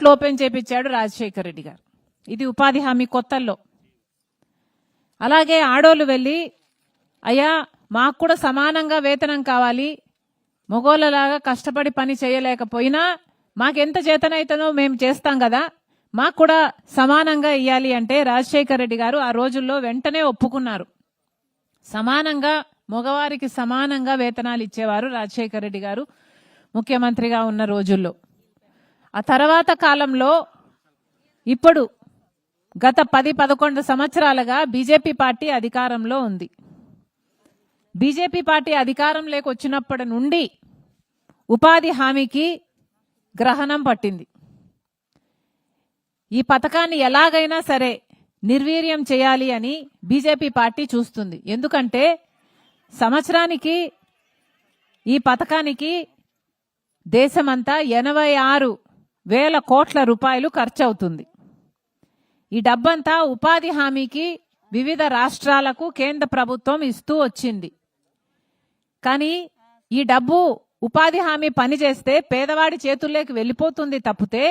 అకౌంట్లు ఓపెన్ చేపించాడు రాజశేఖర రెడ్డి గారు. ఇది ఉపాధి హామీ కొత్తల్లో. అలాగే ఆడోళ్ళు వెళ్ళి అయ్యా మాకు కూడా సమానంగా వేతనం కావాలి, మగోళ్ళలాగా కష్టపడి పని చేయలేకపోయినా మాకెంత చేతనైతుందో మేము చేస్తాం కదా, మాకు కూడా సమానంగా ఇవ్వాలి అంటే రాజశేఖర రెడ్డి గారు ఆ రోజుల్లో వెంటనే ఒప్పుకున్నారు. సమానంగా మగవారికి సమానంగా వేతనాలు ఇచ్చేవారు రాజశేఖర రెడ్డి గారు ముఖ్యమంత్రిగా ఉన్న రోజుల్లో. ఆ తర్వాత కాలంలో ఇప్పుడు గత 10-11 సంవత్సరాలుగా బీజేపీ పార్టీ అధికారంలో ఉంది. బీజేపీ పార్టీ అధికారంలోకి వచ్చినప్పటి నుండి ఉపాధి హామీకి గ్రహణం పట్టింది. ఈ పథకాన్ని ఎలాగైనా సరే నిర్వీర్యం చేయాలి అని బీజేపీ పార్టీ చూస్తుంది. ఎందుకంటే సంవత్సరానికి ఈ పథకానికి దేశమంతా 86,000 కోట్ల రూపాయలు ఖర్చు అవుతుంది. ఈ డబ్బంతా ఉపాధి హామీకి వివిధ రాష్ట్రాలకు కేంద్ర ప్రభుత్వం ఇస్తూ వచ్చింది. కానీ ఈ డబ్బు ఉపాధి హామీ పనిచేస్తే పేదవాడి చేతుల్లోకి వెళ్ళిపోతుంది తప్పితే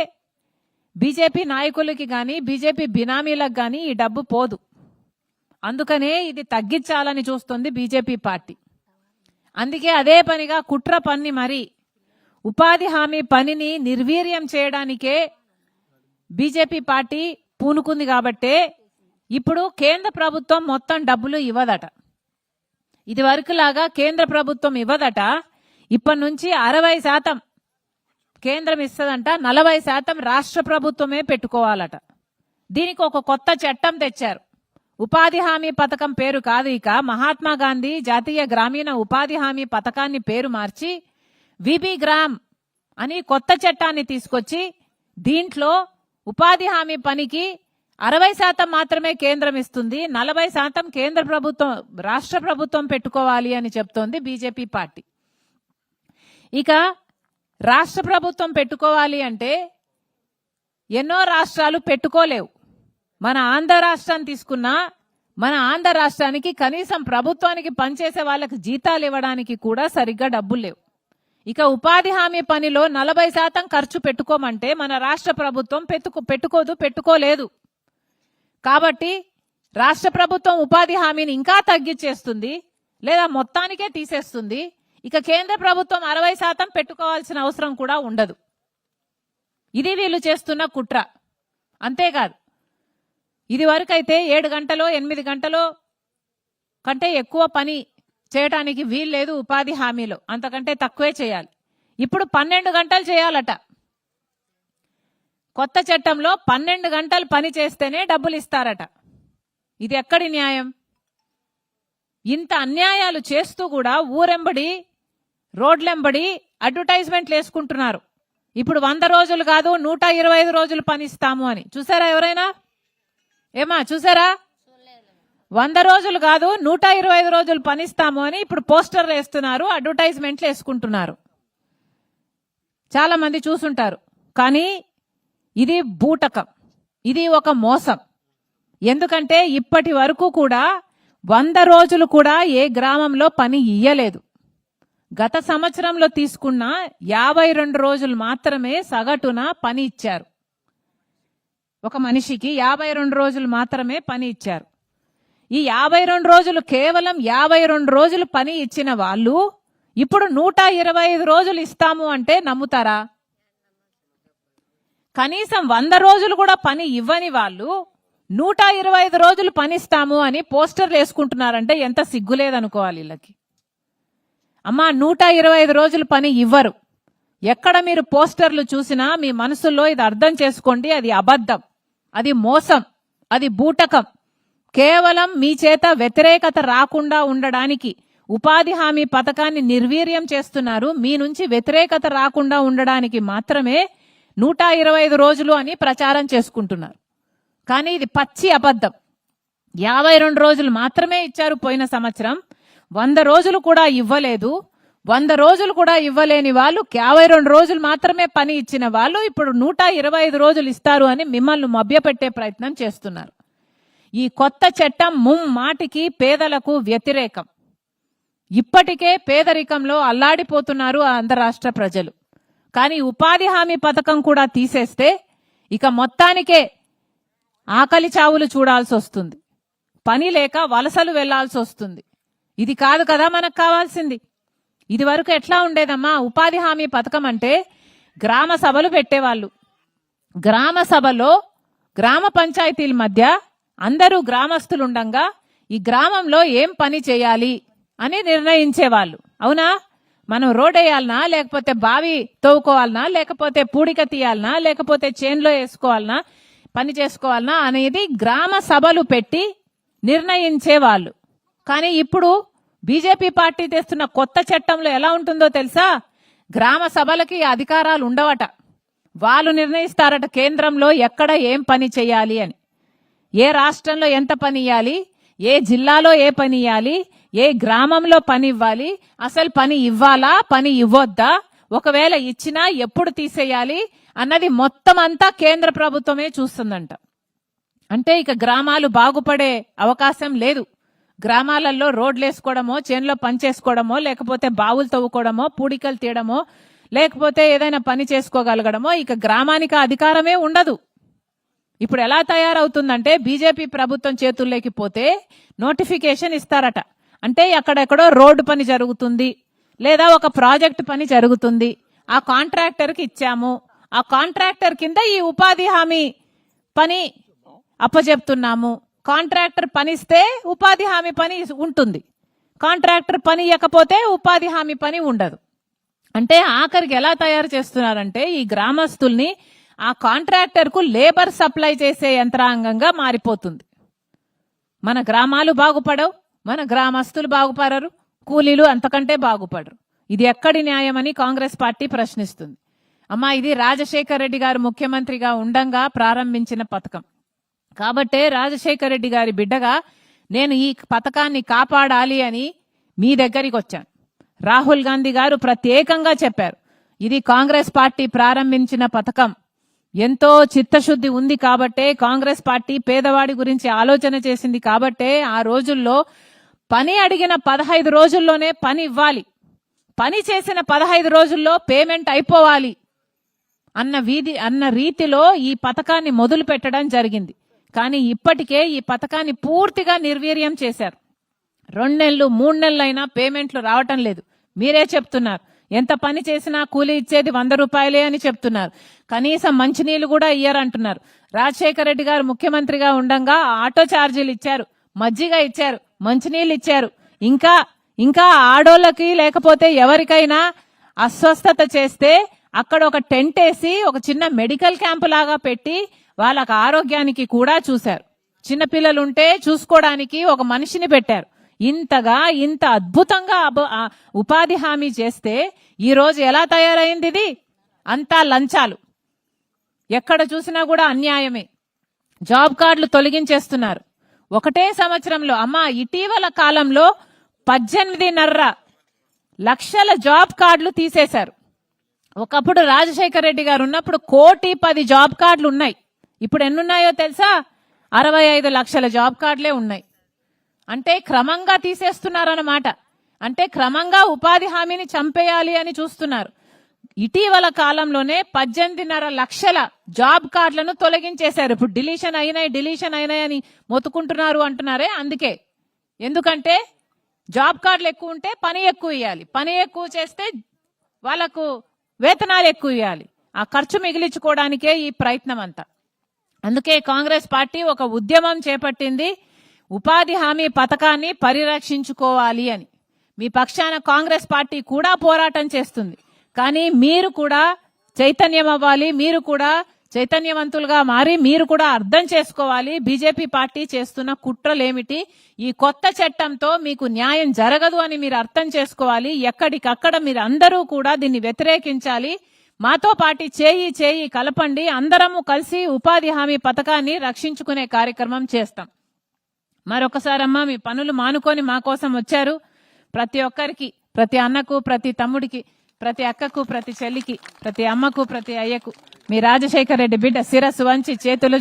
బీజేపీ నాయకులకి కానీ బీజేపీ బినామీలకు కానీ ఈ డబ్బు పోదు. అందుకనే ఇది తగ్గించాలని చూస్తుంది బీజేపీ పార్టీ. అందుకే అదే పనిగా కుట్ర పన్ని మరి ఉపాధి హామీ పనిని నిర్వీర్యం చేయడానికే బీజేపీ పార్టీ పూనుకుంది. కాబట్టే ఇప్పుడు కేంద్ర ప్రభుత్వం మొత్తం డబ్బులు ఇవ్వదట. ఇది వరకులాగా కేంద్ర ప్రభుత్వం ఇవ్వదట. ఇప్పటి నుంచి 60% కేంద్రం ఇస్తుందంట, 40% రాష్ట్ర ప్రభుత్వమే పెట్టుకోవాలట. దీనికి ఒక కొత్త చట్టం తెచ్చారు. ఉపాధి హామీ పథకం పేరు కాదు, ఇక మహాత్మా గాంధీ జాతీయ గ్రామీణ ఉపాధి హామీ పథకాన్ని పేరు మార్చి విబి గ్రామ్ అని కొత్త చట్టాన్ని తీసుకొచ్చి దీంట్లో ఉపాధి హామీ పనికి 60% మాత్రమే కేంద్రం ఇస్తుంది, 40% కేంద్ర ప్రభుత్వం రాష్ట్ర ప్రభుత్వం పెట్టుకోవాలి అని చెప్తోంది బీజేపీ పార్టీ. ఇక రాష్ట్ర ప్రభుత్వం పెట్టుకోవాలి అంటే ఎన్నో రాష్ట్రాలు పెట్టుకోలేవు. మన ఆంధ్ర రాష్ట్రాన్ని తీసుకున్నా మన ఆంధ్ర రాష్ట్రానికి కనీసం ప్రభుత్వానికి పనిచేసే వాళ్ళకి జీతాలు ఇవ్వడానికి కూడా సరిగ్గా డబ్బులు లేవు. ఇక ఉపాధి హామీ పనిలో 40% ఖర్చు పెట్టుకోమంటే మన రాష్ట్ర ప్రభుత్వం పెట్టుకోలేదు. కాబట్టి రాష్ట్ర ప్రభుత్వం ఉపాధి హామీని ఇంకా తగ్గించేస్తుంది లేదా మొత్తానికే తీసేస్తుంది. ఇక కేంద్ర ప్రభుత్వం 60% పెట్టుకోవాల్సిన అవసరం కూడా ఉండదు. ఇది వీళ్ళు చేస్తున్న కుట్ర. అంతేకాదు, ఇది వరకైతే 7 గంటలో 8 గంటలో కంటే ఎక్కువ పని చేయడానికి వీలు లేదు ఉపాధి హామీలో, అంతకంటే తక్కువే చేయాలి. ఇప్పుడు 12 గంటలు చేయాలట. కొత్త చట్టంలో 12 గంటలు పని చేస్తేనే డబ్బులు ఇస్తారట. ఇది ఎక్కడి న్యాయం? ఇంత అన్యాయాలు చేస్తూ కూడా ఊరెంబడి రోడ్లెంబడి అడ్వర్టైజ్మెంట్లు వేసుకుంటున్నారు. ఇప్పుడు 100 రోజులు కాదు 125 రోజులు పని ఇస్తాము అని. చూసారా ఎవరైనా? ఏమా చూసారా? 100 రోజులు కాదు 125 రోజులు పనిస్తాము అని ఇప్పుడు పోస్టర్లు వేస్తున్నారు, అడ్వర్టైజ్మెంట్లు వేసుకుంటున్నారు. చాలా మంది చూసుంటారు. కానీ ఇది బూటకం, ఇది ఒక మోసం. ఎందుకంటే ఇప్పటి వరకు కూడా 100 రోజులు కూడా ఏ గ్రామంలో పని ఇయ్యలేదు. గత సంవత్సరంలో తీసుకున్న 52 రోజులు మాత్రమే సగటున పని ఇచ్చారు. ఒక మనిషికి 52 రోజులు మాత్రమే పని ఇచ్చారు. ఈ 52 రోజులు కేవలం 52 రోజులు పని ఇచ్చిన వాళ్ళు ఇప్పుడు 125 రోజులు ఇస్తాము అంటే నమ్ముతారా? కనీసం 100 రోజులు కూడా పని ఇవ్వని వాళ్ళు 125 రోజులు పని ఇస్తాము అని పోస్టర్లు వేసుకుంటున్నారంటే ఎంత సిగ్గులేదనుకోవాలి వీళ్ళకి. అమ్మా 125 రోజులు పని ఇవ్వరు. ఎక్కడ మీరు పోస్టర్లు చూసినా మీ మనసులో ఇది అర్థం చేసుకోండి, అది అబద్ధం, అది మోసం, అది బూటకం. కేవలం మీ చేత వ్యతిరేకత రాకుండా ఉండడానికి ఉపాధి హామీ పథకాన్ని నిర్వీర్యం చేస్తున్నారు. మీ నుంచి వ్యతిరేకత రాకుండా ఉండడానికి మాత్రమే 125 రోజులు అని ప్రచారం చేసుకుంటున్నారు. కానీ ఇది పచ్చి అబద్ధం. 52 రోజులు మాత్రమే ఇచ్చారు పోయిన సంవత్సరం. 100 రోజులు కూడా ఇవ్వలేదు. 100 రోజులు కూడా ఇవ్వలేని వాళ్ళు 52 రోజులు మాత్రమే పని ఇచ్చిన వాళ్ళు ఇప్పుడు 125 రోజులు ఇస్తారు అని మిమ్మల్ని మభ్యపెట్టే ప్రయత్నం చేస్తున్నారు. ఈ కొత్త చట్టం ముమ్మాటికి పేదలకు వ్యతిరేకం. ఇప్పటికే పేదరికంలో అల్లాడిపోతున్నారు ఆంధ్ర రాష్ట్ర ప్రజలు. కానీ ఉపాధి హామీ పథకం కూడా తీసేస్తే ఇక మొత్తానికే ఆకలి చావులు చూడాల్సి వస్తుంది, పని లేక వలసలు వెళ్లాల్సి వస్తుంది. ఇది కాదు కదా మనకు కావాల్సింది. ఇది వరకు ఎట్లా ఉండేదమ్మా? ఉపాధి హామీ పథకం అంటే గ్రామ సభలు పెట్టేవాళ్ళు. గ్రామ సభలో గ్రామ పంచాయతీల మధ్య అందరూ గ్రామస్తులు ఉండంగా ఈ గ్రామంలో ఏం పని చేయాలి అని నిర్ణయించేవాళ్ళు. అవునా? మనం రోడ్ వేయాలనా, లేకపోతే బావి తవ్వుకోవాలనా, లేకపోతే పూడిక తీయాలనా, లేకపోతే చేన్లో వేసుకోవాలనా, పని చేసుకోవాలనా అనేది గ్రామ సభలు పెట్టి నిర్ణయించేవాళ్ళు. కానీ ఇప్పుడు బీజేపీ పార్టీ తెస్తున్న కొత్త చట్టంలో ఎలా ఉంటుందో తెలుసా? గ్రామ సభలకి అధికారాలు ఉండవట. వాళ్ళు నిర్ణయిస్తారట కేంద్రంలో ఎక్కడ ఏం పని చేయాలి అని. ఏ రాష్ట్రంలో ఎంత పని ఇవ్వాలి, ఏ జిల్లాలో ఏ పని ఇవ్వాలి, ఏ గ్రామంలో పని ఇవ్వాలి, అసలు పని ఇవ్వాలా పని ఇవ్వొద్దా, ఒకవేళ ఇచ్చినా ఎప్పుడు తీసేయాలి అన్నది మొత్తం అంతా కేంద్ర ప్రభుత్వమే చూస్తుందంట. అంటే ఇక గ్రామాలు బాగుపడే అవకాశం లేదు. గ్రామాలలో రోడ్లు వేసుకోవడమో, చేనులో పని చేసుకోవడమో, లేకపోతే బావులు తవ్వుకోవడమో, పూడికలు తీయడమో, లేకపోతే ఏదైనా పని చేసుకోగలగడమో ఇక గ్రామానికి అధికారమే ఉండదు. ఇప్పుడు ఎలా తయారవుతుందంటే బీజేపీ ప్రభుత్వం చేతుల్లోకి పోతే నోటిఫికేషన్ ఇస్తారట. అంటే అక్కడెక్కడో రోడ్డు పని జరుగుతుంది, లేదా ఒక ప్రాజెక్టు పని జరుగుతుంది, ఆ కాంట్రాక్టర్కి ఇచ్చాము, ఆ కాంట్రాక్టర్ కింద ఈ ఉపాధి హామీ పని అప్పచెప్తున్నాము. కాంట్రాక్టర్ పనిస్తే ఉపాధి హామీ పని ఉంటుంది, కాంట్రాక్టర్ పని ఇవ్వకపోతే ఉపాధి హామీ పని ఉండదు. అంటే ఆఖరికి ఎలా తయారు చేస్తున్నారంటే ఈ గ్రామస్తుల్ని ఆ కాంట్రాక్టర్ కు లేబర్ సప్లై చేసే యంత్రాంగంగా మారిపోతుంది. మన గ్రామాలు బాగుపడవు, మన గ్రామస్తులు బాగుపడరు, కూలీలు అంతకంటే బాగుపడరు. ఇది ఎక్కడి న్యాయమని కాంగ్రెస్ పార్టీ ప్రశ్నిస్తుంది. అమ్మా, ఇది రాజశేఖర్ రెడ్డి గారు ముఖ్యమంత్రిగా ఉండంగా ప్రారంభించిన పథకం కాబట్టే రాజశేఖర్ రెడ్డి గారి బిడ్డగా నేను ఈ పథకాన్ని కాపాడాలి అని మీ దగ్గరికి వచ్చాను. రాహుల్ గాంధీ గారు ప్రత్యేకంగా చెప్పారు, ఇది కాంగ్రెస్ పార్టీ ప్రారంభించిన పథకం, ఎంతో చిత్తశుద్ధి ఉంది కాబట్టే కాంగ్రెస్ పార్టీ పేదవాడి గురించి ఆలోచన చేసింది కాబట్టే ఆ రోజుల్లో పని అడిగిన 15 రోజుల్లోనే పని ఇవ్వాలి, పని చేసిన 15 రోజుల్లో పేమెంట్ అయిపోవాలి అన్న రీతిలో ఈ పథకాన్ని మొదలు పెట్టడం జరిగింది. కానీ ఇప్పటికే ఈ పథకాన్ని పూర్తిగా నిర్వీర్యం చేశారు. 2 నెలలు 3 నెలలైనా పేమెంట్లు రావటం లేదు. మీరే చెప్తున్నారు, ఎంత పని చేసినా కూలీ ఇచ్చేది 100 రూపాయలే అని చెప్తున్నారు. కనీసం మంచినీళ్లు కూడా ఇయ్యారంటున్నారు. రాజశేఖర రెడ్డి గారు ముఖ్యమంత్రిగా ఉండంగా ఆటో ఛార్జీలు ఇచ్చారు, మజ్జిగ ఇచ్చారు, మంచినీళ్ళు ఇచ్చారు. ఇంకా ఆడోళ్ళకి లేకపోతే ఎవరికైనా అస్వస్థత చేస్తే అక్కడ ఒక టెంట్ వేసి ఒక చిన్న మెడికల్ క్యాంపు లాగా పెట్టి వాళ్ళకి ఆరోగ్యానికి కూడా చూశారు. చిన్నపిల్లలుంటే చూసుకోవడానికి ఒక మనిషిని పెట్టారు. ఇంత అద్భుతంగా ఉపాధి హామీ చేస్తే ఈ రోజు ఎలా తయారైంది? ఇది అంతా లంచాలు, ఎక్కడ చూసినా కూడా అన్యాయమే. జాబ్ కార్డులు తొలగించేస్తున్నారు. ఒకటే సంవత్సరంలో అమ్మా, ఇటీవల కాలంలో 18.5 లక్షల జాబ్ కార్డులు తీసేశారు. ఒకప్పుడు రాజశేఖర రెడ్డి గారు ఉన్నప్పుడు 1,10,00,000 జాబ్ కార్డులు ఉన్నాయి. ఇప్పుడు ఎన్నున్నాయో తెలుసా? 65 లక్షల జాబ్ కార్డులే ఉన్నాయి. అంటే క్రమంగా తీసేస్తున్నారన్నమాట. అంటే క్రమంగా ఉపాధి హామీని చంపేయాలి అని చూస్తున్నారు. ఇటీవల కాలంలోనే 18.5 లక్షల జాబ్ కార్డులను తొలగించేశారు. ఇప్పుడు డిలీషన్ అయినాయి అని మొత్తుకుంటున్నారు అంటున్నారే, అందుకే. ఎందుకంటే జాబ్ కార్డులు ఎక్కువ ఉంటే పని ఎక్కువ ఇవ్వాలి, పని ఎక్కువ చేస్తే వాళ్ళకు వేతనాలు ఎక్కువ ఇవ్వాలి. ఆ ఖర్చు మిగిలించుకోవడానికే ఈ ప్రయత్నం అంతా. అందుకే కాంగ్రెస్ పార్టీ ఒక ఉద్యమం చేపట్టింది, ఉపాధి హామీ పథకాన్ని పరిరక్షించుకోవాలి అని. మీ పక్షాన కాంగ్రెస్ పార్టీ కూడా పోరాటం చేస్తుంది. కానీ మీరు కూడా చైతన్యం అవ్వాలి, మీరు కూడా చైతన్యవంతులుగా మారి మీరు కూడా అర్థం చేసుకోవాలి బీజేపీ పార్టీ చేస్తున్న కుట్రలేమిటి. ఈ కొత్త చట్టంతో మీకు న్యాయం జరగదు అని మీరు అర్థం చేసుకోవాలి. ఎక్కడికక్కడ మీరు అందరూ కూడా దీన్ని వ్యతిరేకించాలి. మాతో పాటు చేయి కలపండి, అందరము కలిసి ఉపాధి హామీ పథకాన్ని రక్షించుకునే కార్యక్రమం చేస్తాం. మరొకసారమ్మా, మీ పనులు మానుకొని మా కోసం వచ్చారు. ప్రతి ఒక్కరికి, ప్రతి అన్నకు, ప్రతి తమ్ముడికి, ప్రతి అక్కకు, ప్రతి చెల్లికి, ప్రతి అమ్మకు, ప్రతి అయ్యకు మీ రాజశేఖర రెడ్డి బిడ్డ శిరస్సు వంచి చేతులు